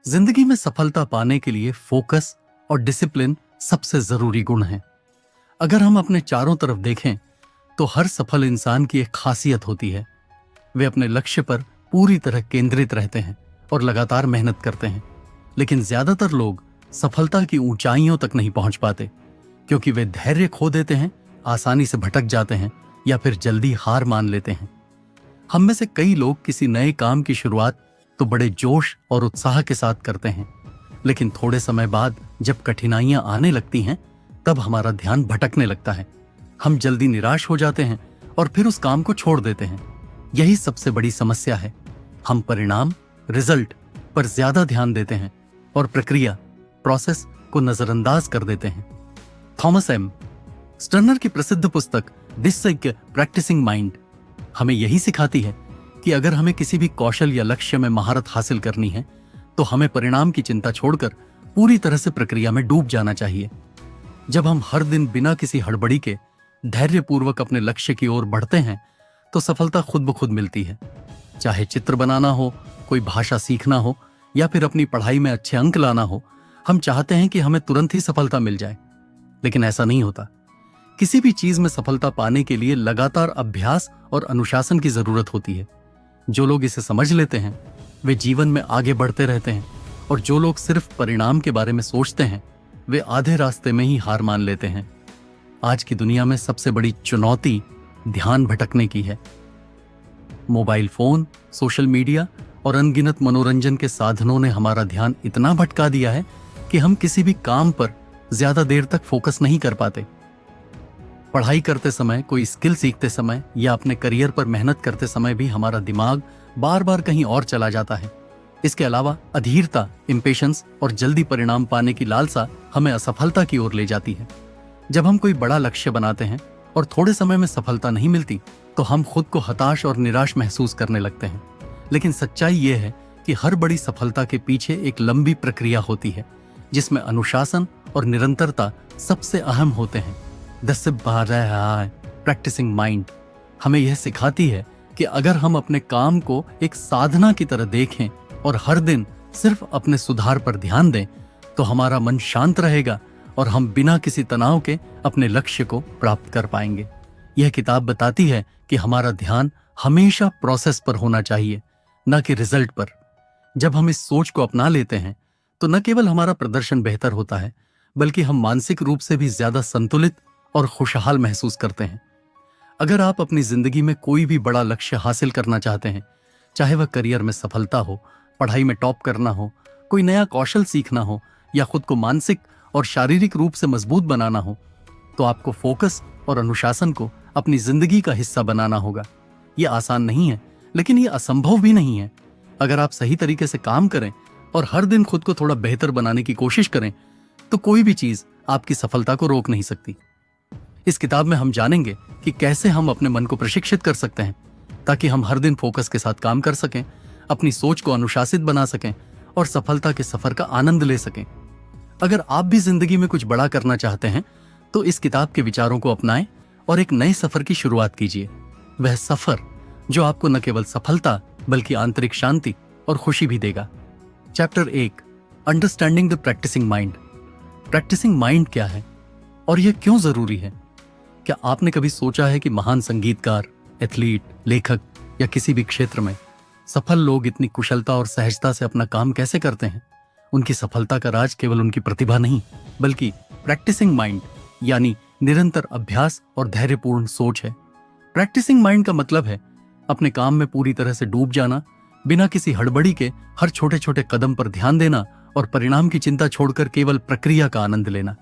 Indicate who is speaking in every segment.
Speaker 1: जिंदगी में सफलता पाने के लिए फोकस और डिसिप्लिन सबसे जरूरी गुण हैं। अगर हम अपने चारों तरफ देखें तो हर सफल इंसान की एक खासियत होती है। वे अपने लक्ष्य पर पूरी तरह केंद्रित रहते हैं और लगातार मेहनत करते हैं। लेकिन ज्यादातर लोग सफलता की ऊंचाइयों तक नहीं पहुंच पाते क्योंकि वे धैर्य खो देते हैं, आसानी से भटक जाते हैं या फिर जल्दी हार मान लेते हैं। हम में से कई लोग किसी नए काम की शुरुआत तो बड़े जोश और उत्साह के साथ करते हैं, लेकिन थोड़े समय बाद जब कठिनाइयां आने लगती हैं तब हमारा ध्यान भटकने लगता है। हम जल्दी निराश हो जाते हैं और फिर उस काम को छोड़ देते हैं। यही सबसे बड़ी समस्या है। हम परिणाम, रिजल्ट पर ज्यादा ध्यान देते हैं और प्रक्रिया, प्रोसेस को नजरअंदाज कर देते हैं। थॉमस एम स्टर्नर की प्रसिद्ध पुस्तक दिस इज प्रैक्टिसिंग माइंड हमें यही सिखाती है कि अगर हमें किसी भी कौशल या लक्ष्य में महारत हासिल करनी है तो हमें परिणाम की चिंता छोड़कर पूरी तरह से प्रक्रिया में डूब जाना चाहिए। जब हम हर दिन बिना किसी हड़बड़ी के धैर्यपूर्वक अपने लक्ष्य की ओर बढ़ते हैं तो सफलता खुद ब खुद मिलती है। चाहे चित्र बनाना हो, कोई भाषा सीखना हो या फिर अपनी पढ़ाई में अच्छे अंक लाना हो, हम चाहते हैं कि हमें तुरंत ही सफलता मिल जाए, लेकिन ऐसा नहीं होता। किसी भी चीज में सफलता पाने के लिए लगातार अभ्यास और अनुशासन की जरूरत होती है। जो लोग इसे समझ लेते हैं वे जीवन में आगे बढ़ते रहते हैं, और जो लोग सिर्फ परिणाम के बारे में सोचते हैं वे आधे रास्ते में ही हार मान लेते हैं। आज की दुनिया में सबसे बड़ी चुनौती ध्यान भटकने की है। मोबाइल फोन, सोशल मीडिया और अनगिनत मनोरंजन के साधनों ने हमारा ध्यान इतना भटका दिया है कि हम किसी भी काम पर ज्यादा देर तक फोकस नहीं कर पाते। पढ़ाई करते समय, कोई स्किल सीखते समय या अपने करियर पर मेहनत करते समय भी हमारा दिमाग बार बार कहीं और चला जाता है। इसके अलावा अधीरता, इंपेशेंस और जल्दी परिणाम पाने की लालसा हमें असफलता की ओर ले जाती है। जब हम कोई बड़ा लक्ष्य बनाते हैं और थोड़े समय में सफलता नहीं मिलती तो हम खुद को हताश और निराश महसूस करने लगते हैं। लेकिन सच्चाई यह है कि हर बड़ी सफलता के पीछे एक लंबी प्रक्रिया होती है जिसमें अनुशासन और निरंतरता सबसे अहम होते हैं। प्रैक्टिसिंग माइंड हमें यह सिखाती है कि अगर हम अपने काम को एक साधना की तरह देखें और हर दिन सिर्फ अपने सुधार पर ध्यान दें तो हमारा मन शांत रहेगा और हम बिना किसी तनाव के अपने लक्ष्य को प्राप्त कर पाएंगे। यह किताब बताती है कि हमारा ध्यान हमेशा प्रोसेस पर होना चाहिए, न कि रिजल्ट पर। जब हम इस सोच को अपना लेते हैं तो न केवल हमारा प्रदर्शन बेहतर होता है बल्कि हम मानसिक रूप से भी ज्यादा संतुलित और खुशहाल महसूस करते हैं। अगर आप अपनी जिंदगी में कोई भी बड़ा लक्ष्य हासिल करना चाहते हैं, चाहे वह करियर में सफलता हो, पढ़ाई में टॉप करना हो, कोई नया कौशल सीखना हो या खुद को मानसिक और शारीरिक रूप से मजबूत बनाना हो, तो आपको फोकस और अनुशासन को अपनी जिंदगी का हिस्सा बनाना होगा। यह आसान नहीं है, लेकिन यह असंभव भी नहीं है। अगर आप सही तरीके से काम करें और हर दिन खुद को थोड़ा बेहतर बनाने की कोशिश करें तो कोई भी चीज आपकी सफलता को रोक नहीं सकती। इस किताब में हम जानेंगे कि कैसे हम अपने मन को प्रशिक्षित कर सकते हैं ताकि हम हर दिन फोकस के साथ काम कर सकें, अपनी सोच को अनुशासित बना सकें और सफलता के सफर का आनंद ले सकें। अगर आप भी जिंदगी में कुछ बड़ा करना चाहते हैं तो इस किताब के विचारों को अपनाएं और एक नए सफर की शुरुआत कीजिए। वह सफर जो आपको न केवल सफलता बल्कि आंतरिक शांति और खुशी भी देगा। Chapter 1, understanding the practising mind. Practising mind क्या है और यह क्यों जरूरी है? क्या आपने कभी सोचा है कि महान संगीतकार, एथलीट, लेखक या किसी भी क्षेत्र में सफल लोग इतनी कुशलता और सहजता से अपना काम कैसे करते हैं? उनकी सफलता का राज केवल उनकी प्रतिभा नहीं बल्कि प्रैक्टिसिंग माइंड यानी निरंतर अभ्यास और धैर्यपूर्ण सोच है। प्रैक्टिसिंग माइंड का मतलब है अपने काम में पूरी तरह से डूब जाना, बिना किसी हड़बड़ी के हर छोटे छोटे कदम पर ध्यान देना और परिणाम की चिंता छोड़कर केवल प्रक्रिया का आनंद लेना।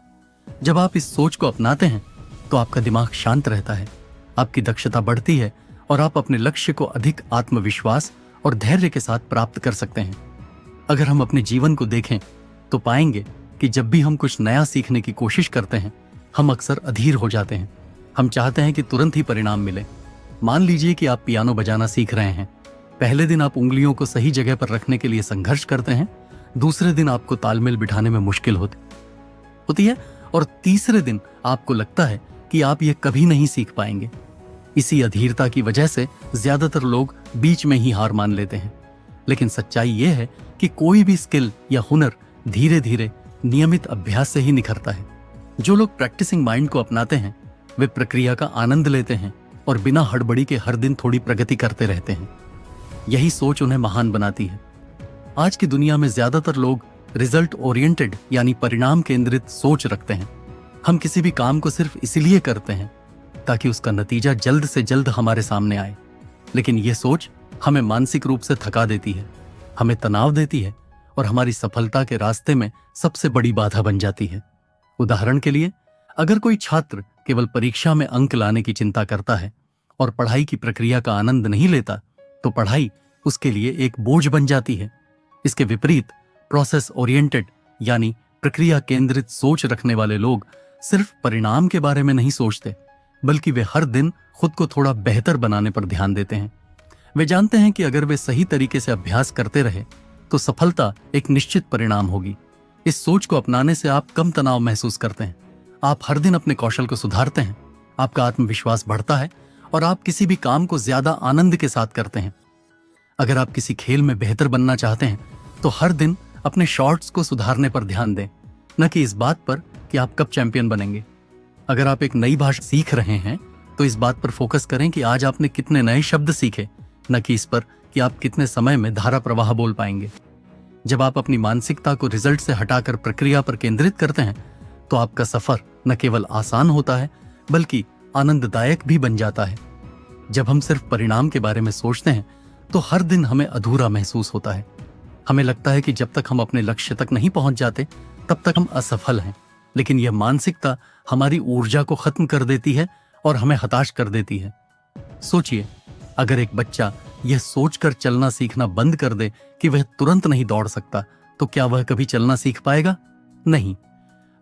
Speaker 1: जब आप इस सोच को अपनाते हैं तो आपका दिमाग शांत रहता है, आपकी दक्षता बढ़ती है और आप अपने लक्ष्य को अधिक आत्मविश्वास और धैर्य के साथ प्राप्त कर सकते हैं। अगर हम अपने जीवन को देखें तो पाएंगे कि जब भी हम कुछ नया सीखने की कोशिश करते हैं हम अक्सर अधीर हो जाते हैं। हम चाहते हैं कि तुरंत ही परिणाम मिले। मान लीजिए कि आप पियानो बजाना सीख रहे हैं। पहले दिन आप उंगलियों को सही जगह पर रखने के लिए संघर्ष करते हैं, दूसरे दिन आपको तालमेल बिठाने में मुश्किल होती है और तीसरे दिन आपको लगता है कि आप ये कभी नहीं सीख पाएंगे। इसी अधीरता की वजह से ज्यादातर लोग बीच में ही हार मान लेते हैं। लेकिन सच्चाई यह है कि कोई भी स्किल या हुनर धीरे धीरे नियमित अभ्यास से ही निखरता है। जो लोग प्रैक्टिसिंग माइंड को अपनाते हैं वे प्रक्रिया का आनंद लेते हैं और बिना हड़बड़ी के हर दिन थोड़ी प्रगति करते रहते हैं। यही सोच उन्हें महान बनाती है। आज की दुनिया में ज्यादातर लोग रिजल्ट ओरिएंटेड यानी परिणाम केंद्रित सोच रखते हैं। हम किसी भी काम को सिर्फ इसीलिए करते हैं ताकि उसका नतीजा जल्द से जल्द हमारे सामने आए। लेकिन यह सोच हमें मानसिक रूप से थका देती है, हमें तनाव देती है और हमारी सफलता के रास्ते में सबसे बड़ी बाधा बन जाती है। उदाहरण के लिए, अगर कोई छात्र केवल परीक्षा में अंक लाने की चिंता करता है और पढ़ाई की प्रक्रिया का आनंद नहीं लेता, तो पढ़ाई उसके लिए एक बोझ बन जाती है। इसके विपरीत प्रोसेस ओरिएंटेड यानी प्रक्रिया केंद्रित सोच रखने वाले लोग सिर्फ परिणाम के बारे में नहीं सोचते, बल्कि वे हर दिन खुद को थोड़ा बेहतर बनाने पर ध्यान देते हैं। वे जानते हैं कि अगर वे सही तरीके से अभ्यास करते रहे तो सफलता एक निश्चित परिणाम होगी। इस सोच को अपनाने से आप कम तनाव महसूस करते हैं, आप हर दिन अपने कौशल को सुधारते हैं, आपका आत्मविश्वास बढ़ता है और आप किसी भी काम को ज्यादा आनंद के साथ करते हैं। अगर आप किसी खेल में बेहतर बनना चाहते हैं तो हर दिन अपने शॉट्स को सुधारने पर ध्यान दें, न कि इस बात पर कि आप कब चैंपियन बनेंगे। अगर आप एक नई भाषा सीख रहे हैं तो इस बात पर फोकस करें कि आज आपने कितने नए शब्द सीखे, न कि इस पर कि आप कितने समय में धारा प्रवाह बोल पाएंगे। जब आप अपनी मानसिकता को रिजल्ट से हटाकर प्रक्रिया पर केंद्रित करते हैं तो आपका सफर न केवल आसान होता है बल्कि आनंददायक भी बन जाता है। जब हम सिर्फ परिणाम के बारे में सोचते हैं तो हर दिन हमें अधूरा महसूस होता है। हमें लगता है कि जब तक हम अपने लक्ष्य तक नहीं पहुंच जाते तब तक हम असफल हैं। लेकिन यह मानसिकता हमारी ऊर्जा को खत्म कर देती है और हमें हताश कर देती है। सोचिए, अगर एक बच्चा यह सोचकर चलना सीखना बंद कर दे कि वह तुरंत नहीं दौड़ सकता, तो क्या वह कभी चलना सीख पाएगा? नहीं।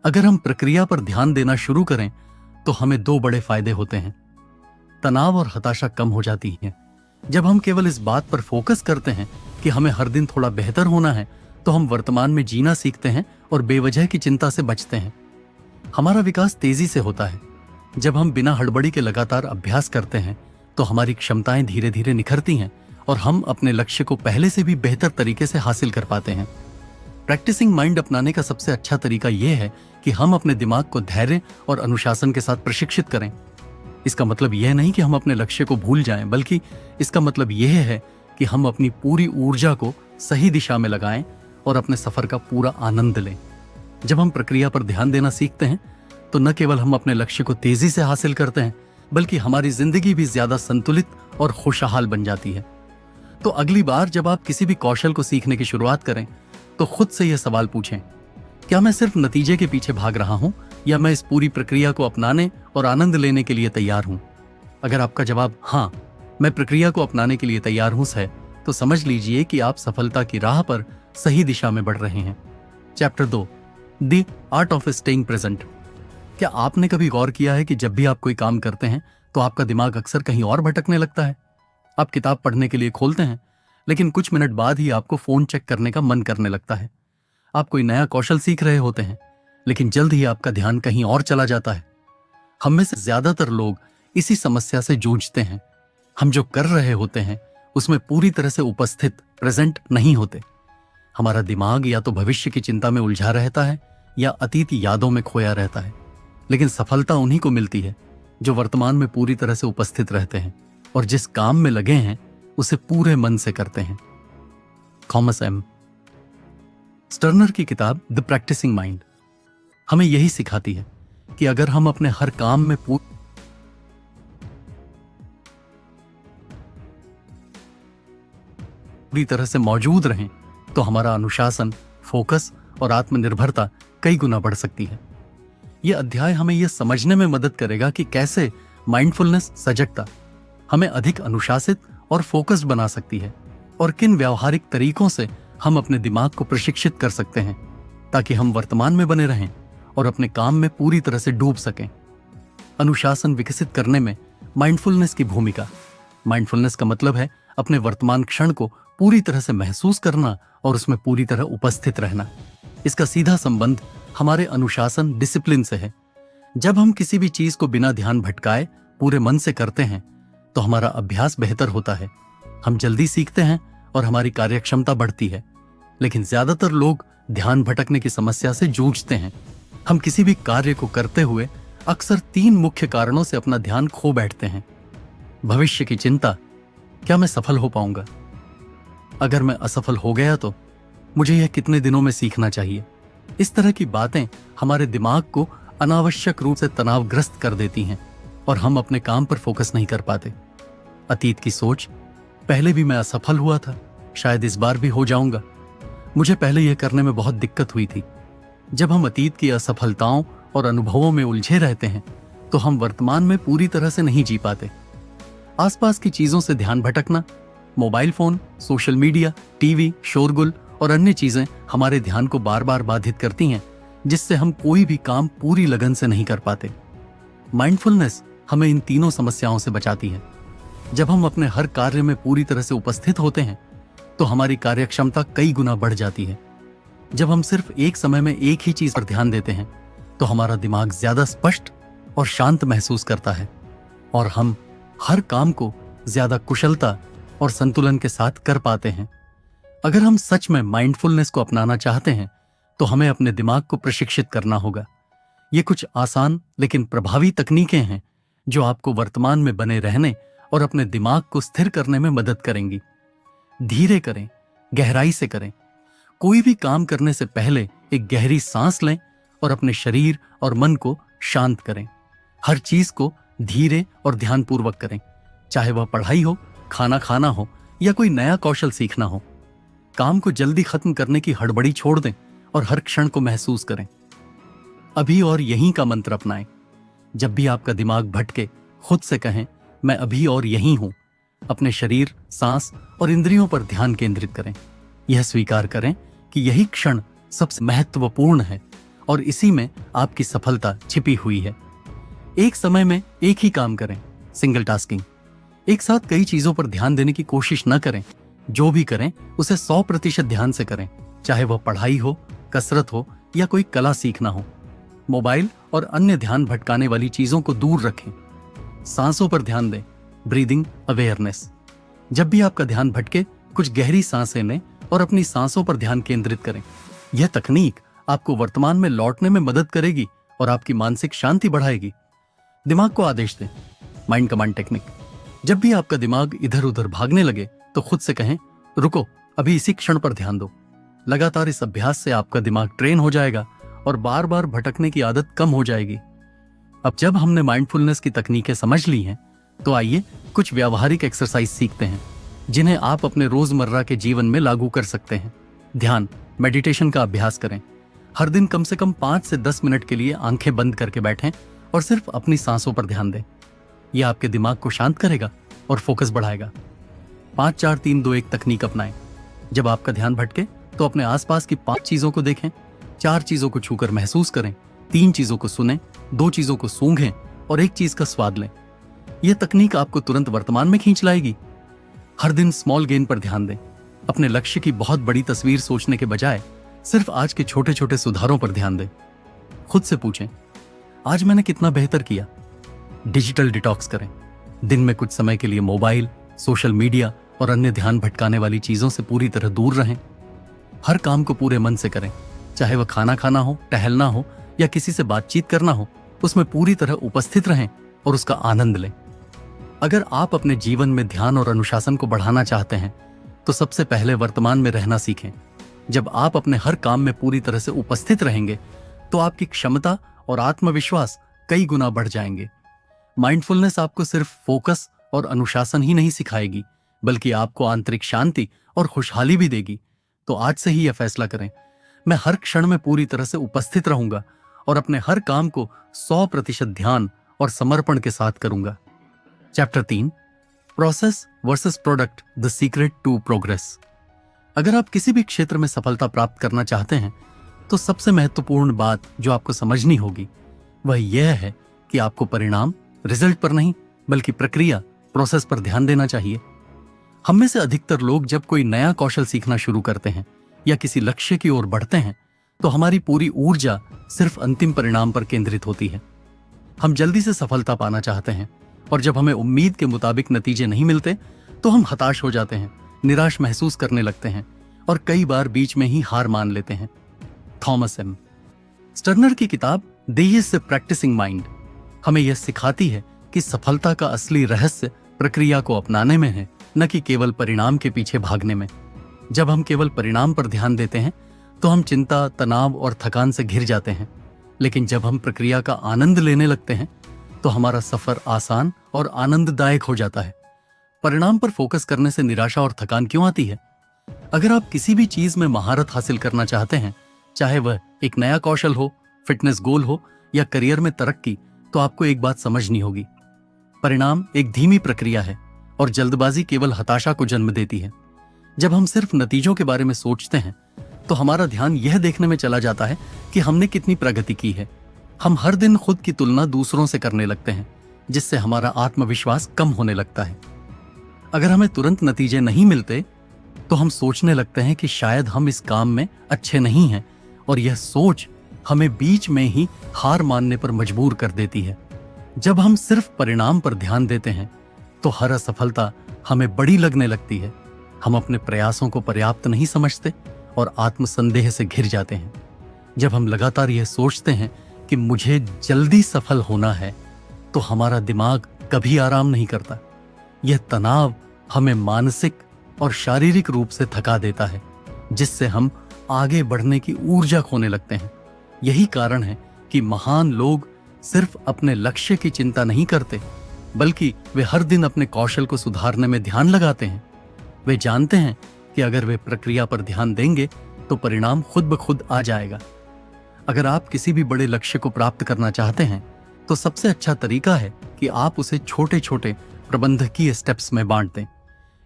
Speaker 1: अगर हम प्रक्रिया पर ध्यान देना शुरू करें तो हमें दो बड़े फायदे होते हैं। तनाव और हताशा कम हो जाती है। जब हम केवल इस बात पर फोकस करते हैं कि हमें हर दिन थोड़ा बेहतर होना है तो हम वर्तमान में जीना सीखते हैं और बेवजह की चिंता से बचते हैं। हमारा विकास तेजी से होता है। जब हम बिना हड़बड़ी के लगातार अभ्यास करते हैं तो हमारी क्षमताएं धीरे धीरे निखरती हैं और हम अपने लक्ष्य को पहले से भी बेहतर तरीके से हासिल कर पाते हैं। प्रैक्टिसिंग माइंड अपनाने का सबसे अच्छा तरीका यह है कि हम अपने दिमाग को धैर्य और अनुशासन के साथ प्रशिक्षित करें। इसका मतलब यह नहीं कि हम अपने लक्ष्य को भूल जाएं, बल्कि इसका मतलब यह है कि हम अपनी पूरी ऊर्जा को सही दिशा में लगाएं और अपने सफर का पूरा आनंद लें। जब हम प्रक्रिया पर ध्यान देना सीखते हैं तो न केवल हम अपने लक्ष्य को तेजी से हासिल करते हैं, बल्कि हमारी जिंदगी भी ज्यादा संतुलित और खुशहाल बन जाती है। तो अगली बार जब आप किसी भी कौशल को सीखने की शुरुआत करें तो खुद से यह सवाल पूछें, क्या मैं सिर्फ नतीजे के पीछे भाग रहा हूं या मैं इस पूरी प्रक्रिया को अपनाने और आनंद लेने के लिए तैयार हूं? अगर आपका जवाब हाँ, मैं प्रक्रिया को अपनाने के लिए तैयार हूं है, तो समझ लीजिए कि आप सफलता की राह पर सही दिशा में बढ़ रहे हैं। Chapter 2, the art of staying present. क्या आपने कभी गौर किया है कि जब भी आप कोई काम करते हैं तो आपका दिमाग अक्सर कहीं और भटकने लगता है? आप किताब पढ़ने के लिए खोलते हैं, लेकिन कुछ मिनट बाद ही आपको फोन चेक करने का मन करने लगता है। आप कोई नया कौशल सीख रहे होते हैं, लेकिन जल्द ही आपका ध्यान कहीं और चला जाता है। हम में से ज्यादातर लोग इसी समस्या से जूझते हैं। हम जो कर रहे होते हैं उसमें पूरी तरह से उपस्थित, प्रेजेंट नहीं होते। हमारा दिमाग या तो भविष्य की चिंता में उलझा रहता है या अतीत यादों में खोया रहता है। लेकिन सफलता उन्हीं को मिलती है जो वर्तमान में पूरी तरह से उपस्थित रहते हैं और जिस काम में लगे हैं उसे पूरे मन से करते हैं। थॉमस एम स्टर्नर की किताब द प्रैक्टिसिंग माइंड हमें यही सिखाती है कि अगर हम अपने हर काम में पूरी तरह से मौजूद रहें तो हमारा अनुशासन, फोकस और आत्मनिर्भरता कई गुना बढ़ सकती है। यह अध्याय हमें यह समझने में मदद करेगा कि कैसे माइंडफुलनेस, सजगता हमें अधिक अनुशासित और फोकस्ड बना सकती है और किन व्यावहारिक तरीकों से हम अपने दिमाग को प्रशिक्षित कर सकते हैं ताकि हम वर्तमान में बने रहें और अपने काम में पूरी तरह से डूब सकें। अनुशासन विकसित करने में माइंडफुलनेस की भूमिका। माइंडफुलनेस का मतलब है अपने वर्तमान क्षण को पूरी तरह से महसूस करना और उसमें पूरी तरह उपस्थित रहना। इसका सीधा संबंध हमारे अनुशासन, डिसिप्लिन से है। जब हम किसी भी चीज को बिना ध्यान भटकाए पूरे मन से करते हैं तो हमारा अभ्यास बेहतर होता है, हम जल्दी सीखते हैं और हमारी कार्यक्षमता बढ़ती है। लेकिन ज्यादातर लोग ध्यान भटकने की समस्या से जूझते हैं। हम किसी भी कार्य को करते हुए अक्सर 3 मुख्य कारणों से अपना ध्यान खो बैठते हैं। भविष्य की चिंता, क्या मैं सफल हो पाऊंगा? अगर मैं असफल हो गया तो मुझे यह कितने दिनों में सीखना चाहिए? इस तरह की बातें हमारे दिमाग को अनावश्यक रूप से तनावग्रस्त कर देती हैं और हम अपने काम पर फोकस नहीं कर पाते। अतीत की सोच, पहले भी मैं असफल हुआ था, शायद इस बार भी हो जाऊंगा। मुझे पहले यह करने में बहुत दिक्कत हुई थी। जब हम अतीत की असफलताओं और अनुभवों में उलझे रहते हैं तो हम वर्तमान में पूरी तरह से नहीं जी पाते। आसपास की चीजों से ध्यान भटकना, mobile phone, social media, TV, शोरगुल और अन्य चीजें हमारे ध्यान को बार बार बाधित करती हैं, जिससे हम कोई भी काम पूरी लगन से नहीं कर पाते। माइंडफुलनेस हमें इन तीनों समस्याओं से बचाती है। जब हम अपने हर कार्य में पूरी तरह से उपस्थित होते हैं तो हमारी कार्यक्षमता कई गुना बढ़ जाती है। जब हम सिर्फ एक समय में एक ही चीज पर ध्यान देते हैं तो हमारा दिमाग ज्यादा स्पष्ट और शांत महसूस करता है और हम हर काम को ज्यादा कुशलता और संतुलन के साथ कर पाते हैं। अगर हम सच में माइंडफुलनेस को अपनाना चाहते हैं तो हमें अपने दिमाग को प्रशिक्षित करना होगा। ये कुछ आसान लेकिन प्रभावी तकनीकें हैं जो आपको वर्तमान में बने रहने और अपने दिमाग को स्थिर करने में मदद करेंगी। धीरे करें, गहराई से करें। कोई भी काम करने से पहले एक गहरी सांस लें और अपने शरीर और मन को शांत करें। हर चीज को धीरे और ध्यानपूर्वक करें, चाहे वह पढ़ाई हो, खाना खाना हो या कोई नया कौशल सीखना हो। काम को जल्दी खत्म करने की हड़बड़ी छोड़ दें और हर क्षण को महसूस करें। अभी और यहीं का मंत्र अपनाएं। जब भी आपका दिमाग भटके, खुद से कहें, मैं अभी और यहीं हूं। अपने शरीर, सांस और इंद्रियों पर ध्यान केंद्रित करें। यह स्वीकार करें कि यही क्षण सबसे महत्वपूर्ण है और इसी में आपकी सफलता छिपी हुई है। एक समय में एक ही काम करें, सिंगल टास्किंग। एक साथ कई चीजों पर ध्यान देने की कोशिश न करें। जो भी करें उसे 100% ध्यान से करें, चाहे वह पढ़ाई हो, कसरत हो या कोई कला सीखना हो। मोबाइल और अन्य ध्यान भटकाने वाली चीजों को दूर रखें। सांसों पर ध्यान दें, ब्रीदिंग अवेयरनेस। जब भी आपका ध्यान भटके, कुछ गहरी सांसें लें और अपनी सांसों पर ध्यान केंद्रित करें। यह तकनीक आपको वर्तमान में लौटने में मदद करेगी और आपकी मानसिक शांति बढ़ाएगी। दिमाग को आदेश दें, माइंड कमांड टेक्निक। जब भी आपका दिमाग इधर उधर भागने लगे तो खुद से कहें, रुको, अभी इसी क्षण पर ध्यान दो। लगातार इस अभ्यास से आपका दिमाग ट्रेन हो जाएगा और बार बार भटकने की आदत कम हो जाएगी। अब जब हमने माइंडफुलनेस की तकनीकें समझ ली हैं, तो आइए कुछ व्यावहारिक एक्सरसाइज सीखते हैं जिन्हें आप अपने रोजमर्रा के जीवन में लागू कर सकते हैं। ध्यान, मेडिटेशन का अभ्यास करें। हर दिन कम से कम 5 से 10 मिनट के लिए आंखें बंद करके बैठें और सिर्फ अपनी सांसों पर ध्यान दें। यह आपके दिमाग को शांत करेगा और फोकस बढ़ाएगा। 5-4-3-2-1 तकनीक अपनाएं। जब आपका ध्यान भटके तो अपने आसपास की 5 चीजों को देखें, 4 चीजों को छूकर महसूस करें, 3 चीजों को सुनें, 2 चीजों को सूंघें और 1 चीज का स्वाद लें। यह तकनीक आपको तुरंत वर्तमान में खींच लाएगी। हर दिन स्मॉल गेन पर ध्यान दें। अपने लक्ष्य की बहुत बड़ी तस्वीर सोचने के बजाय सिर्फ आज के छोटे छोटे सुधारों पर ध्यान दें। खुद से पूछें, आज मैंने कितना बेहतर किया। डिजिटल डिटॉक्स करें। दिन में कुछ समय के लिए मोबाइल, सोशल मीडिया और अन्य ध्यान भटकाने वाली चीजों से पूरी तरह दूर रहें। हर काम को पूरे मन से करें, चाहे वह खाना खाना हो, टहलना हो या किसी से बातचीत करना हो। उसमें पूरी तरह उपस्थित रहें और उसका आनंद लें। अगर आप अपने जीवन में ध्यान और अनुशासन को बढ़ाना चाहते हैं तो सबसे पहले वर्तमान में रहना सीखें। जब आप अपने हर काम में पूरी तरह से उपस्थित रहेंगे तो आपकी क्षमता और आत्मविश्वास कई गुना बढ़ जाएंगे। माइंडफुलनेस आपको सिर्फ फोकस और अनुशासन ही नहीं सिखाएगी, बल्कि आपको आंतरिक शांति और खुशहाली भी देगी। तो आज से ही यह फैसला करें, मैं हर क्षण में पूरी तरह से उपस्थित रहूंगा और अपने हर काम को 100% ध्यान और समर्पण के साथ करूंगा। Chapter 3, process versus product, the secret to progress. अगर आप किसी भी क्षेत्र में सफलता प्राप्त करना चाहते हैं तो सबसे महत्वपूर्ण बात जो आपको समझनी होगी वह यह है कि आपको परिणाम, रिजल्ट पर नहीं बल्कि प्रक्रिया, प्रोसेस पर ध्यान देना चाहिए। हम में से अधिकतर लोग जब कोई नया कौशल सीखना शुरू करते हैं या किसी लक्ष्य की ओर बढ़ते हैं तो हमारी पूरी ऊर्जा सिर्फ अंतिम परिणाम पर केंद्रित होती है। हम जल्दी से सफलता पाना चाहते हैं और जब हमें उम्मीद के मुताबिक नतीजे नहीं मिलते तो हम हताश हो जाते हैं निराश महसूस करने लगते हैं और कई बार बीच में ही हार मान लेते हैं। थॉमस एम स्टर्नर की किताब द ईज प्रैक्टिसिंग माइंड हमें यह सिखाती है कि सफलता का असली रहस्य प्रक्रिया को अपनाने में है, न कि केवल परिणाम के पीछे भागने में। जब हम केवल परिणाम पर ध्यान देते हैं तो हम चिंता, तनाव और थकान से घिर जाते हैं, लेकिन जब हम प्रक्रिया का आनंद लेने लगते हैं तो हमारा सफर आसान और आनंददायक हो जाता है। परिणाम पर फोकस करने से निराशा और थकान क्यों आती है? अगर आप किसी भी चीज में महारत हासिल करना चाहते हैं, चाहे वह एक नया कौशल हो, फिटनेस गोल हो या करियर में तरक्की, तो आपको एक बात समझनी होगी। परिणाम एक धीमी प्रक्रिया है और जल्दबाजी केवल हताशा को जन्म देती है। जब हम सिर्फ नतीजों के बारे में सोचते हैं तो हमारा ध्यान यह देखने में चला जाता है कि हमने कितनी प्रगति की है। हम हर दिन खुद की तुलना दूसरों से करने लगते हैं, जिससे हमारा आत्मविश्वास कम होने लगता है। अगर हमें तुरंत नतीजे नहीं मिलते तो हम सोचने लगते हैं कि शायद हम इस काम में अच्छे नहीं हैं, और यह सोच हमें बीच में ही हार मानने पर मजबूर कर देती है। जब हम सिर्फ परिणाम पर ध्यान देते हैं तो हर असफलता हमें बड़ी लगने लगती है। हम अपने प्रयासों को पर्याप्त नहीं समझते और आत्मसंदेह से घिर जाते हैं। जब हम लगातार यह सोचते हैं कि मुझे जल्दी सफल होना है, तो हमारा दिमाग कभी आराम नहीं करता। यह तनाव हमें मानसिक और शारीरिक रूप से थका देता है, जिससे हम आगे बढ़ने की ऊर्जा खोने लगते हैं। यही कारण है कि महान लोग सिर्फ अपने लक्ष्य की चिंता नहीं करते, बल्कि वे हर दिन अपने कौशल को सुधारने में ध्यान लगाते हैं। वे जानते हैं कि अगर वे प्रक्रिया पर ध्यान देंगे तो परिणाम खुद ब खुद आ जाएगा। अगर आप किसी भी बड़े लक्ष्य को प्राप्त करना चाहते हैं तो सबसे अच्छा तरीका है कि आप उसे छोटे छोटे प्रबंधकीय स्टेप्स में बांट दें।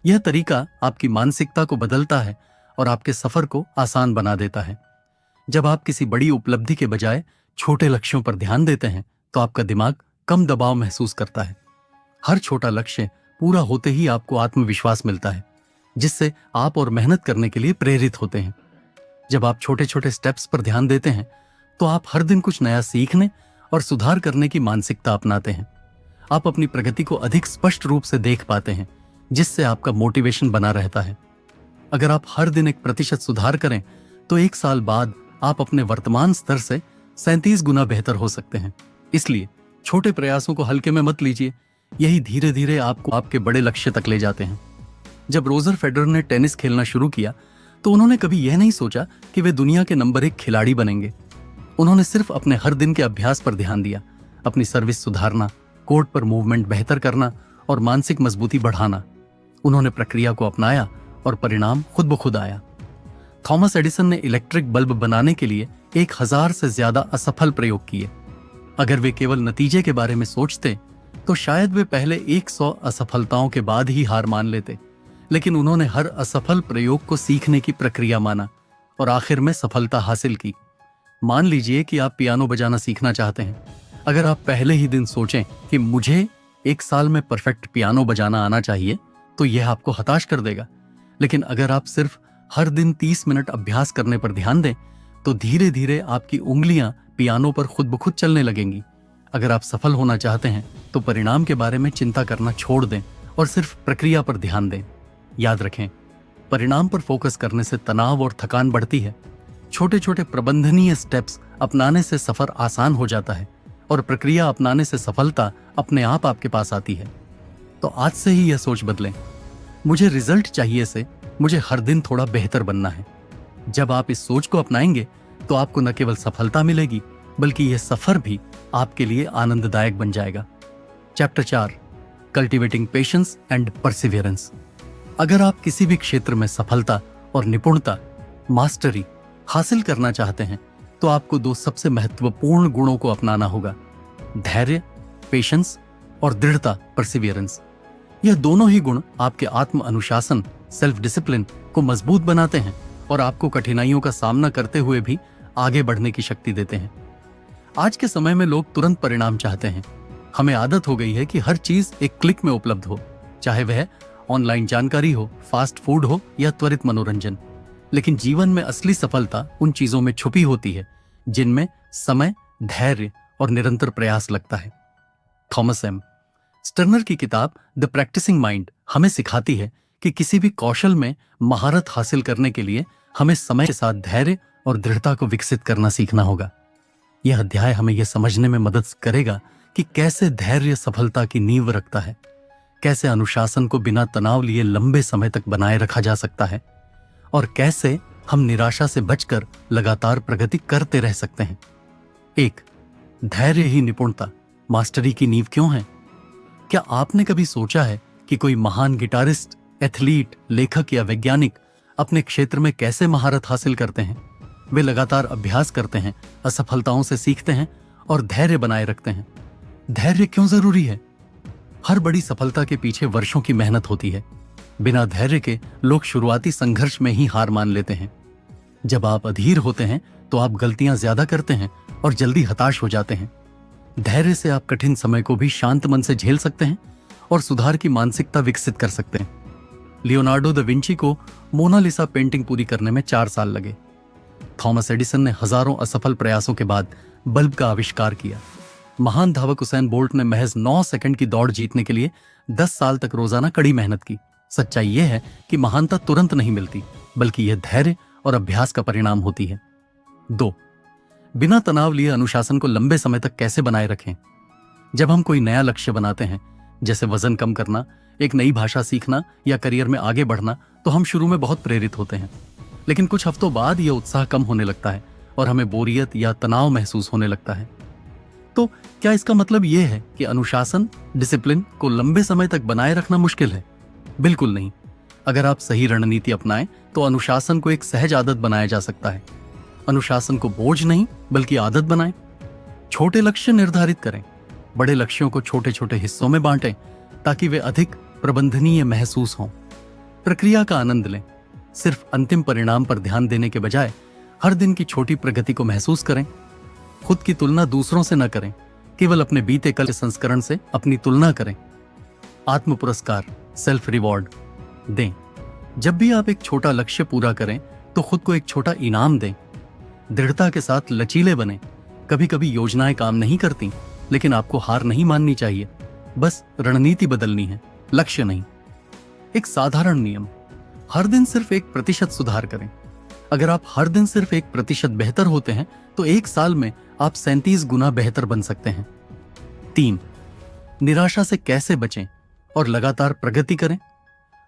Speaker 1: यह तरीका आपकी मानसिकता को बदलता है और आपके सफर को आसान बना देता है। जब आप किसी बड़ी उपलब्धि के बजाय छोटे लक्ष्यों पर ध्यान देते हैं तो आपका दिमाग कम दबाव महसूस करता है। हर छोटा लक्ष्य पूरा होते ही आपको आत्मविश्वास मिलता है, जिससे आप और मेहनत करने के लिए प्रेरित होते हैं। जब आप छोटे छोटे स्टेप्स पर ध्यान देते हैं तो आप हर दिन कुछ नया सीखने और सुधार करने की मानसिकता अपनाते हैं। आप अपनी प्रगति को अधिक स्पष्ट रूप से देख पाते हैं, जिससे आपका मोटिवेशन बना रहता है। अगर आप हर दिन 1% सुधार करें तो 1 साल बाद आप अपने वर्तमान स्तर से 37 गुना बेहतर हो सकते हैं। इसलिए छोटे प्रयासों को हल्के में मत लीजिए, यही धीरे धीरे आपको आपके बड़े लक्ष्य तक ले जाते हैं। जब रोजर फेडरर ने टेनिस खेलना शुरू किया तो उन्होंने कभी यह नहीं सोचा कि वे दुनिया के नंबर 1 खिलाड़ी बनेंगे। उन्होंने सिर्फ अपने हर दिन के अभ्यास पर ध्यान दिया, अपनी सर्विस सुधारना, कोर्ट पर मूवमेंट बेहतर करना और मानसिक मजबूती बढ़ाना। उन्होंने प्रक्रिया को अपनाया और परिणाम खुद ब खुद आया। थॉमस एडिसन ने इलेक्ट्रिक बल्ब बनाने के लिए 1000 से ज्यादा असफल प्रयोग किए। अगर वे केवल नतीजे के बारे में सोचते तो शायद वे पहले 100 असफलताओं के बाद ही हार मान लेते, लेकिन उन्होंने हर असफल प्रयोग को सीखने की प्रक्रिया माना और आखिर में सफलता हासिल की। मान लीजिए कि आप पियानो बजाना सीखना चाहते हैं। अगर आप पहले ही दिन सोचें कि मुझे 1 साल में परफेक्ट पियानो बजाना आना चाहिए, तो यह आपको हताश कर देगा। लेकिन अगर आप सिर्फ हर दिन 30 मिनट अभ्यास करने पर ध्यान दें तो धीरे धीरे आपकी उंगलियां पियानो पर खुद ब खुद चलने लगेंगी। अगर आप सफल होना चाहते हैं तो परिणाम के बारे में चिंता करना छोड़ दें और सिर्फ प्रक्रिया पर ध्यान दें। याद रखें, परिणाम पर फोकस करने से तनाव और थकान बढ़ती है। छोटे छोटे प्रबंधनीय स्टेप्स अपनाने से सफर आसान हो जाता है और प्रक्रिया अपनाने से सफलता अपने आप आपके पास आती है। तो आज से ही यह सोच बदलें, मुझे रिजल्ट चाहिए से मुझे हर दिन थोड़ा बेहतर बनना है। जब आप इस सोच को अपनाएंगे तो आपको न केवल सफलता मिलेगी, बल्कि यह सफर भी आपके लिए आनंददायक बन जाएगा। Chapter 4, cultivating patience and Perseverance. अगर आप किसी भी क्षेत्र में सफलता और निपुणता, मास्टरी हासिल करना चाहते हैं तो आपको 2 सबसे महत्वपूर्ण गुणों को अपनाना होगा: धैर्य, पेशेंस, और दृढ़ता, परसिवियरेंस। यह दोनों ही गुण आपके आत्म अनुशासन, सेल्फ डिसिप्लिन को मजबूत बनाते हैं और आपको कठिनाइयों का सामना करते हुए भी आगे बढ़ने की शक्ति देते हैं। आज के समय में लोग तुरंत परिणाम चाहते हैं। हमें आदत हो गई है कि हर चीज एक क्लिक में उपलब्ध हो, चाहे वह ऑनलाइन जानकारी हो, फास्ट फूड हो या त्वरित मनोरंजन। लेकिन जीवन में असली सफलता उन चीजों में छुपी होती है जिनमें समय, धैर्य और निरंतर प्रयास लगता है। थॉमस एम स्टर्नर की किताब द प्रैक्टिसिंग माइंड हमें सिखाती है कि किसी भी कौशल में महारत हासिल करने के लिए हमें समय के साथ धैर्य और दृढ़ता को विकसित करना सीखना होगा। यह अध्याय हमें यह समझने में मदद करेगा कि कैसे धैर्य सफलता की नींव रखता है, कैसे अनुशासन को बिना तनाव लिए लंबे समय तक बनाए रखा जा सकता है और कैसे हम निराशा से बचकर लगातार प्रगति करते रह सकते हैं। 1. धैर्य ही निपुणता, मास्टरी की नींव क्यों है? क्या आपने कभी सोचा है कि कोई महान गिटारिस्ट, एथलीट, लेखक या वैज्ञानिक अपने क्षेत्र में कैसे महारत हासिल करते हैं? वे लगातार अभ्यास करते हैं, असफलताओं से सीखते हैं और धैर्य बनाए रखते हैं। धैर्य क्यों जरूरी है? हर बड़ी सफलता के पीछे वर्षों की मेहनत होती है। बिना धैर्य के लोग शुरुआती संघर्ष में ही हार मान लेते हैं। जब आप अधीर होते हैं तो आप गलतियां ज्यादा करते हैं और जल्दी हताश हो जाते हैं। धैर्य से आप कठिन समय को भी शांत मन से झेल सकते हैं और सुधार की मानसिकता विकसित कर सकते हैं। लियोनार्डो दा विंची को मोनालिसा पेंटिंग पूरी करने में 4 साल लगे। थॉमस एडिसन ने हजारों असफल प्रयासों के बाद बल्ब का आविष्कार किया। महान धावक हुसैन बोल्ट ने महज 9 सेकंड की दौड़ जीतने के लिए 10 साल तक रोजाना कड़ी मेहनत की। सच्चाई यह है कि महानता तुरंत नहीं मिलती, बल्कि यह धैर्य और अभ्यास का परिणाम होती है। 2. बिना तनाव लिए अनुशासन को लंबे समय तक कैसे बनाए रखें? जब हम कोई नया लक्ष्य बनाते हैं, जैसे वजन कम करना, एक नई भाषा सीखना या करियर में आगे बढ़ना, तो हम शुरू में बहुत प्रेरित होते हैं, लेकिन कुछ हफ्तों बाद यह उत्साह कम होने लगता है और हमें बोरियत या तनाव महसूस होने लगता है। तो क्या इसका मतलब यह है कि अनुशासन, डिसिप्लिन को लंबे समय तक बनाए रखना मुश्किल है? बिल्कुल नहीं। अगर आप सही रणनीति अपनाएं तो अनुशासन को एक सहज आदत बनाया जा सकता है। अनुशासन को बोझ नहीं बल्कि आदत बनाएं। छोटे लक्ष्य निर्धारित करें, बड़े लक्ष्यों को छोटे छोटे हिस्सों में बांटें ताकि वे अधिक प्रबंधनीय महसूस हों। प्रक्रिया का आनंद लें, सिर्फ अंतिम परिणाम पर ध्यान देने के बजाय हर दिन की छोटी प्रगति को महसूस करें। खुद की तुलना दूसरों से न करें, केवल अपने बीते कल के संस्करण से अपनी तुलना करें। आत्म पुरस्कार, सेल्फ रिवॉर्ड दें। जब भी आप एक छोटा लक्ष्य पूरा करें तो खुद को एक छोटा इनाम दें। दृढ़ता के साथ लचीले बने। कभी कभी योजनाएं काम नहीं करती, लेकिन आपको हार नहीं माननी चाहिए। बस रणनीति बदलनी है, लक्ष्य नहीं। एक साधारण नियम, हर दिन सिर्फ 1% सुधार करें। अगर आप हर दिन सिर्फ 1% बेहतर होते हैं तो 1 साल में आप 37 गुना बेहतर बन सकते हैं। 3. निराशा से कैसे बचें और लगातार प्रगति करें?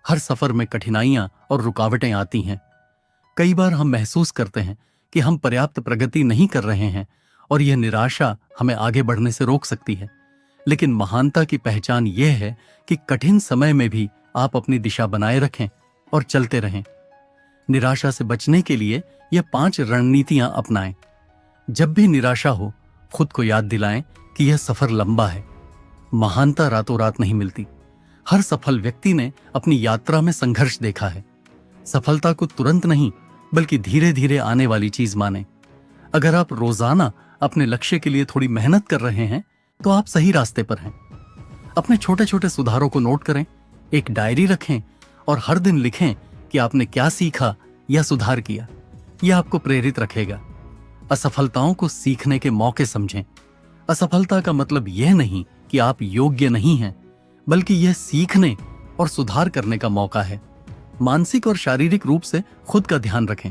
Speaker 1: हर सफर में कठिनाइयां और रुकावटें आती हैं। कई बार हम महसूस करते हैं कि हम पर्याप्त प्रगति नहीं कर रहे हैं और यह निराशा हमें आगे बढ़ने से रोक सकती है। लेकिन महानता की पहचान यह है कि कठिन समय में भी आप अपनी दिशा बनाए रखें और चलते रहें। निराशा से बचने के लिए यह 5 रणनीतियां अपनाएं। जब भी निराशा हो, खुद को याद दिलाएं कि यह सफर लंबा है। महानता रातों रात नहीं मिलती। हर सफल व्यक्ति ने अपनी यात्रा में संघर्ष देखा है। सफलता को तुरंत नहीं बल्कि धीरे धीरे आने वाली चीज माने। अगर आप रोजाना अपने लक्ष्य के लिए थोड़ी मेहनत कर रहे हैं तो आप सही रास्ते पर हैं। अपने छोटे छोटे सुधारों को नोट करें, एक डायरी रखें और हर दिन लिखें कि आपने क्या सीखा या सुधार किया। यह आपको प्रेरित रखेगा। असफलताओं को सीखने के मौके समझें। असफलता का मतलब यह नहीं कि आप योग्य नहीं हैं, बल्कि यह सीखने और सुधार करने का मौका है। मानसिक और शारीरिक रूप से खुद का ध्यान रखें।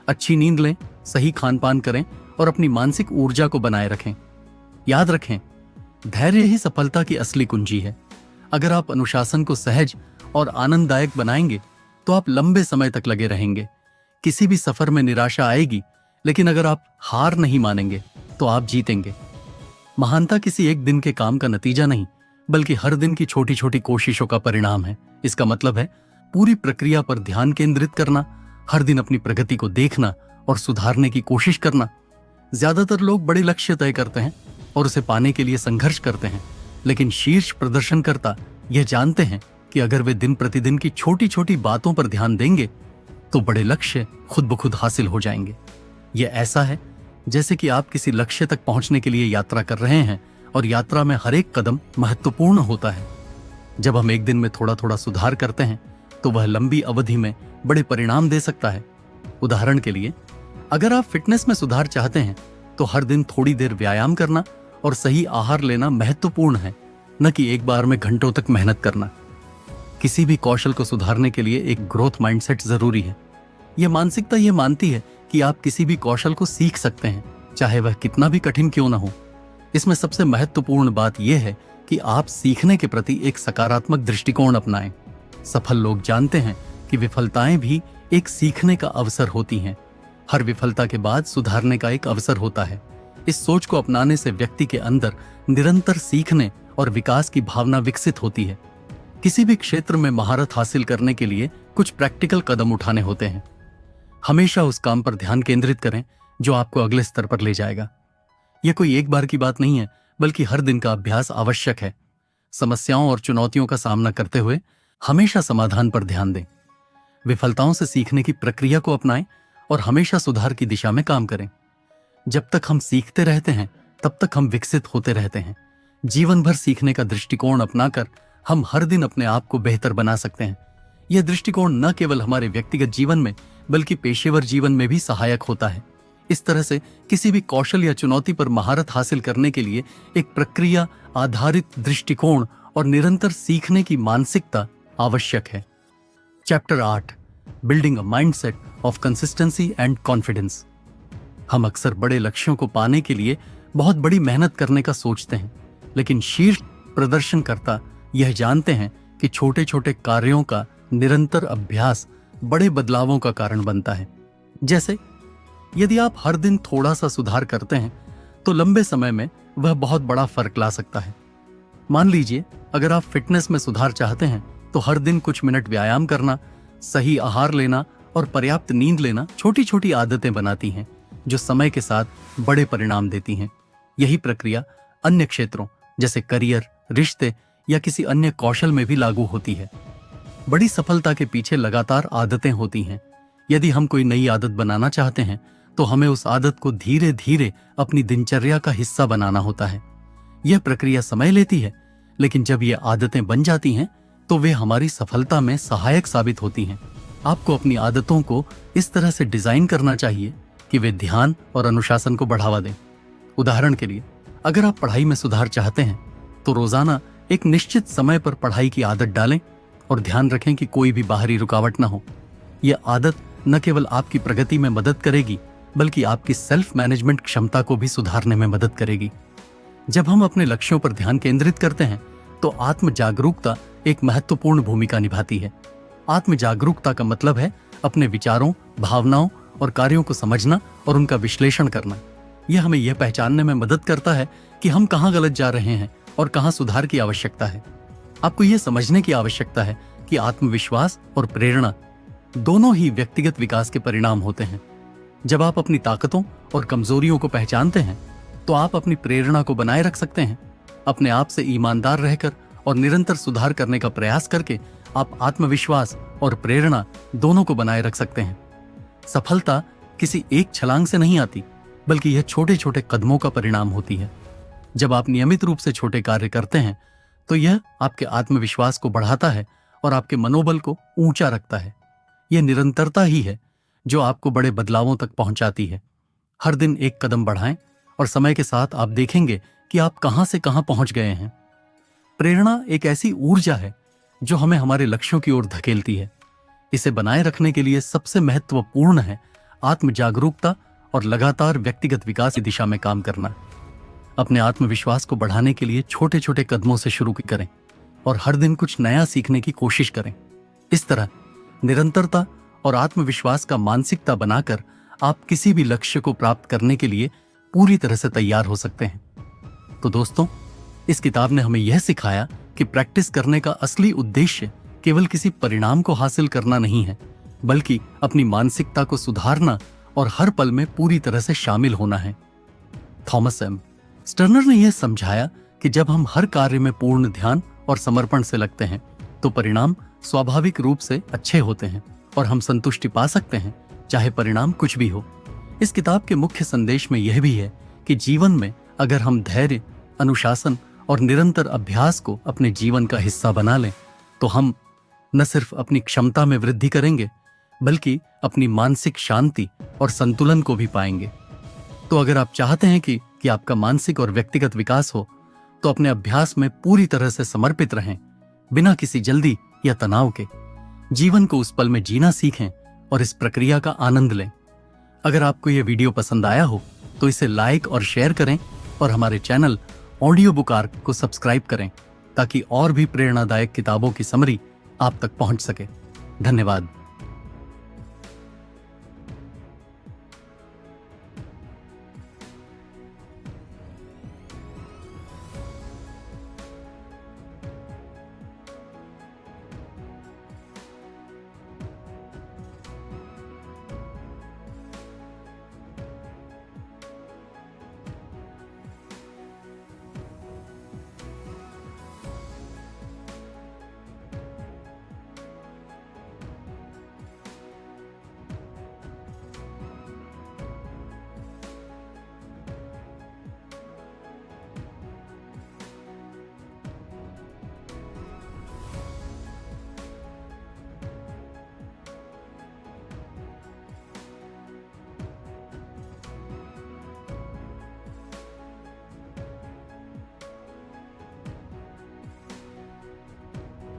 Speaker 1: अच्छी नींद लें, सही खान-पान करें और अपनी मानसिक ऊर्जा को बनाए रखें। याद रखें, धैर्य ही सफलता की असली कुंजी है। अगर आप अनुशासन को सहज और आनंददायक बनाएंगे तो आप लंबे समय तक लगे रहेंगे। किसी भी सफर में निराशा आएगी, लेकिन अगर आप हार नहीं मानेंगे तो आप जीतेंगे। महानता किसी एक दिन के काम का नतीजा नहीं, बल्कि हर दिन की छोटी छोटी कोशिशों का परिणाम है। इसका मतलब है पूरी प्रक्रिया पर ध्यान केंद्रित करना, हर दिन अपनी प्रगति को देखना और सुधारने की कोशिश करना। ज्यादातर लोग बड़े लक्ष्य तय करते हैं और उसे पाने के लिए संघर्ष करते हैं, लेकिन शीर्ष प्रदर्शनकर्ता यह जानते हैं कि अगर वे दिन प्रतिदिन की छोटी छोटी बातों पर ध्यान देंगे तो बड़े लक्ष्य खुद ब खुद हासिल हो जाएंगे। यह ऐसा है जैसे कि आप किसी लक्ष्य तक पहुंचने के लिए यात्रा कर रहे हैं और यात्रा में हर एक कदम महत्वपूर्ण होता है। जब हम एक दिन में थोड़ा थोड़ा सुधार करते हैं तो वह लंबी अवधि में बड़े परिणाम दे सकता है। उदाहरण के लिए, अगर आप फिटनेस में सुधार चाहते हैं तो हर दिन थोड़ी देर व्यायाम करना और सही आहार लेना महत्वपूर्ण है, न कि एक बार में घंटों तक मेहनत करना। किसी भी कौशल को सुधारने के लिए एक ग्रोथ माइंडसेट जरूरी है। यह मानसिकता यह मानती है कि आप किसी भी कौशल को सीख सकते हैं, चाहे वह कितना भी कठिन क्यों ना हो। इसमें सबसे महत्वपूर्ण बात यह है कि आप सीखने के प्रति एक सकारात्मक दृष्टिकोण अपनाएं। सफल लोग जानते हैं कि विफलताएं भी एक सीखने का अवसर होती हैं। हर विफलता के बाद सुधारने का एक अवसर होता है। इस सोच को अपनाने से व्यक्ति के अंदर निरंतर सीखने और विकास की भावना विकसित होती है। किसी भी क्षेत्र में महारत हासिल करने के लिए कुछ प्रैक्टिकल कदम उठाने होते हैं। हमेशा उस काम पर ध्यान केंद्रित करें जो आपको अगले स्तर पर ले जाएगा। यह कोई एक बार की बात नहीं है, बल्कि हर दिन का अभ्यास आवश्यक है। समस्याओं और चुनौतियों का सामना करते हुए हमेशा समाधान पर ध्यान दें। विफलताओं से सीखने की प्रक्रिया को अपनाएं और हमेशा सुधार की दिशा में काम करें। जब तक हम सीखते रहते हैं, तब तक हम विकसित होते रहते हैं। जीवन भर सीखने का दृष्टिकोण अपनाकर हम हर दिन अपने आप को बेहतर बना सकते हैं। यह दृष्टिकोण न केवल हमारे व्यक्तिगत जीवन में, बल्कि पेशेवर जीवन में भी सहायक होता है। इस तरह से किसी भी कौशल या चुनौती पर महारत हासिल करने के लिए एक प्रक्रिया आधारित दृष्टिकोण और निरंतर सीखने की मानसिकता आवश्यक है। Chapter 8, building a mindset of consistency and confidence. हम अक्सर बड़े लक्ष्यों को पाने के लिए बहुत बड़ी मेहनत करने का सोचते हैं, लेकिन शीर्ष प्रदर्शनकर्ता यह जानते हैं कि छोटे छोटे कार्यों का निरंतर अभ्यास बड़े बदलावों का कारण बनता है। जैसे यदि आप हर दिन थोड़ा सा सुधार करते हैं, तो लंबे समय में वह बहुत बड़ा फर्क ला सकता है। मान लीजिए, अगर आप फिटनेस में सुधार चाहते हैं, तो हर दिन कुछ मिनट व्यायाम करना, सही आहार लेना और पर्याप्त नींद लेना छोटी छोटी आदतें बनाती हैं, जो समय के साथ बड़े परिणाम देती हैं। यही प्रक्रिया अन्य क्षेत्रों जैसे करियर, रिश्ते या किसी अन्य कौशल में भी लागू होती है। बड़ी सफलता के पीछे लगातार आदतें होती हैं। यदि हम कोई नई आदत बनाना चाहते हैं, तो हमें उस आदत को धीरे धीरे अपनी दिनचर्या का हिस्सा बनाना होता है। यह प्रक्रिया समय लेती है, लेकिन जब ये आदतें बन जाती हैं, तो वे हमारी सफलता में सहायक साबित होती हैं। आपको अपनी आदतों को इस तरह से डिजाइन करना चाहिए कि वे ध्यान और अनुशासन को बढ़ावा दें। उदाहरण के लिए, अगर आप पढ़ाई में सुधार चाहते हैं, तो रोजाना एक निश्चित समय पर पढ़ाई की आदत डालें और ध्यान रखें कि कोई भी बाहरी रुकावट न हो। यह आदत न केवल आपकी प्रगति में मदद करेगी, बल्कि आपकी सेल्फ मैनेजमेंट क्षमता को भी सुधारने में मदद करेगी। जब हम अपने लक्ष्यों पर ध्यान केंद्रित करते हैं, तो आत्म जागरूकता एक महत्वपूर्ण भूमिका निभाती है। आत्म जागरूकता का मतलब है अपने विचारों, भावनाओं और कार्यों को समझना और उनका विश्लेषण करना। यह हमें यह पहचानने में मदद करता है कि हम कहाँ गलत जा रहे हैं और कहाँ सुधार की आवश्यकता है। आपको यह समझने की आवश्यकता है कि आत्मविश्वास और प्रेरणा दोनों ही व्यक्तिगत विकास के परिणाम होते हैं। जब आप अपनी ताकतों और कमजोरियों को पहचानते हैं, तो आप अपनी प्रेरणा को बनाए रख सकते हैं। अपने आप से ईमानदार रहकर और निरंतर सुधार करने का प्रयास करके आप आत्मविश्वास और प्रेरणा दोनों को बनाए रख सकते हैं। सफलता किसी एक छलांग से नहीं आती, बल्कि यह छोटे छोटे कदमों का परिणाम होती है। जब आप नियमित रूप से छोटे कार्य करते हैं, तो यह आपके आत्मविश्वास को बढ़ाता है और आपके मनोबल को ऊंचा रखता है। यह निरंतरता ही है जो आपको बड़े बदलावों तक पहुंचाती है। हर दिन एक कदम बढ़ाएं और समय के साथ आप देखेंगे कि आप कहां से कहां पहुंच गए हैं। प्रेरणा एक ऐसी ऊर्जा है जो हमें हमारे लक्ष्यों की ओर धकेलती है। इसे बनाए रखने के लिए सबसे महत्वपूर्ण है आत्म जागरूकता और लगातार व्यक्तिगत विकास की दिशा में काम करना। अपने आत्मविश्वास को बढ़ाने के लिए छोटे छोटे कदमों से शुरू करें और हर दिन कुछ नया सीखने की कोशिश करें। इस तरह निरंतरता और आत्मविश्वास का मानसिकता बनाकर आप किसी भी लक्ष्य को प्राप्त करने के लिए पूरी तरह से तैयार हो सकते हैं। तो दोस्तों, इस किताब ने हमें यह सिखाया कि प्रैक्टिस करने का असली उद्देश्य केवल किसी परिणाम को हासिल करना नहीं है, बल्कि अपनी मानसिकता को सुधारना और हर पल में पूरी तरह से शामिल होना है। थॉमस एम स्टर्नर ने यह समझाया कि जब हम हर कार्य में पूर्ण ध्यान और समर्पण से लगते हैं, तो परिणाम स्वाभाविक रूप से अच्छे होते हैं और हम संतुष्टि पा सकते हैं, चाहे परिणाम कुछ भी हो। इस किताब के मुख्य संदेश में यह भी है कि जीवन में अगर हम धैर्य, अनुशासन और निरंतर अभ्यास को अपने जीवन का हिस्सा बना लें, तो हम न सिर्फ अपनी क्षमता में वृद्धि करेंगे, बल्कि अपनी मानसिक शांति और संतुलन को भी पाएंगे। तो अगर आप चाहते हैं कि आपका मानसिक और व्यक्तिगत विकास हो, तो अपने अभ्यास में पूरी तरह से समर्पित रहें, बिना किसी जल्दी या तनाव के। जीवन को उस पल में जीना सीखें और इस प्रक्रिया का आनंद लें। अगर आपको यह वीडियो पसंद आया हो तो इसे लाइक और शेयर करें और हमारे चैनल ऑडियो बुक आर्क को सब्सक्राइब करें ताकि और भी प्रेरणादायक किताबों की समरी आप तक पहुंच सके। धन्यवाद।